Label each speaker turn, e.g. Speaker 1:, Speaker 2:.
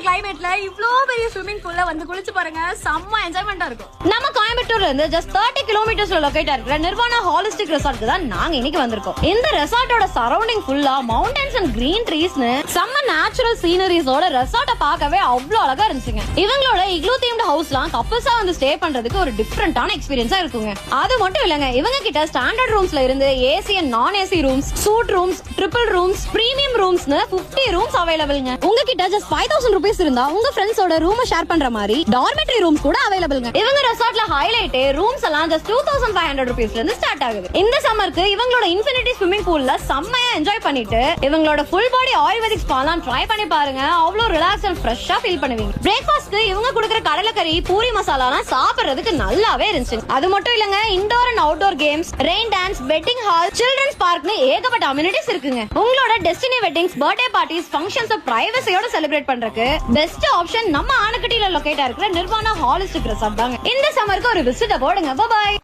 Speaker 1: கிளைமேட்ல இவ்ளோ பெரிய ஸ்விமிங் பூல்ல வந்து குளிச்சு பாருங்க, செம்ம என்ஜாய்மெண்டா இருக்கும்.
Speaker 2: நம்ம கோயம்புத்தூர்ல இருந்து ஜஸ்ட் 30 கிலோமீட்டர்ஸ்ல லொகேட் இருக்கிற நிர்வாணா ஹாலிஸ்டிக் ரெசார்ட்க்கு தான் நாங்க இன்னைக்கு வந்திருக்கோம். இந்த ரெசார்ட்டோட சரௌண்டிங் ஃபுல்லா மவுண்டன்ஸ் அண்ட் கிரீன் ட்ரீஸ்னு செம்ம நேச்சுரல் சீனரிஸோட ரெசார்ட்டை பார்க்கவே அவ்வளவு அழகா இருந்துச்சுங்க. இவங்களோட இக்லூ தீம்டு ஹவுஸ்லாம் கப்பல்ஸா வந்து ஸ்டே பண்றதுக்கு ஒரு டிஃபரெண்டான எக்ஸ்பீரியன்ஸா இருக்குங்க. அது மட்டும் இல்லங்க, இவங்க கிட்ட ஸ்டாண்டர்ட் ரூம்ஸ்ல இருந்து AC and non AC rooms, suite rooms, triple rooms, premium ரூம்ஸ்னு 50 ரூம்ஸ் அவைலபிள்ங்க. உங்ககிட்ட ஜஸ்ட் 5000 rupees இருந்தா உங்க ஃப்ரெண்ட்ஸோட ரூம் ஷேர் பண்ற மாதிரி டார்மெட்டரி ரூம்ஸ் கூட அவைலபிள்ங்க. இவங்க ரெசார்ட்ல ஹைலைட் ரூம்ஸ் எல்லாம் ஜஸ்ட் 2500 rupeesல இருந்து ஸ்டார்ட் ஆகுது. இந்த சம்மருக்கு இவங்களோட இன்ஃபினிட்டி ஸ்விமிங் பூல்ல செம்மையா என்ஜாய் பண்ணிட்டு இவங்களோட ஃபுல் பாடி ஆயுர்வேதிக் ஸ்பாலாம் ட்ரை பண்ணி பாருங்க. அவ்வளவு ரிலாக்ஸ் அண்ட் ஃப்ரெஷ்ஷா ஃபீல் பண்ணுவீங்க. பிரேக்ஃபாஸ்ட்க்கு இவங்க கொடுக்குற கடலைக்கறி, பூரி மசாலாலாம் சாப்பிடுறதுக்கு நல்லாவே இருந்துச்சு. அது மட்டும் இல்லங்க, indoor and outdoor games, rain dance, wedding hall, children's பார்க்னு ஏகப்பட்ட அம்யூனிட்டிஸ் இருக்குங்க. உங்களோட destination weddings, birthday parties, functions பிரைவசியோட செலிப்ரேட் பண்றதுக்கு பெஸ்ட் ஆப்ஷன் நம்ம ஆனக்கட்டில லொகேட் இருக்கிற நிர்வாணா ஹாலிஸ்டிக் ரெசார்ட் தாங்க. இந்த சம்மருக்கு ஒரு விசிட் போடுங்க. பை.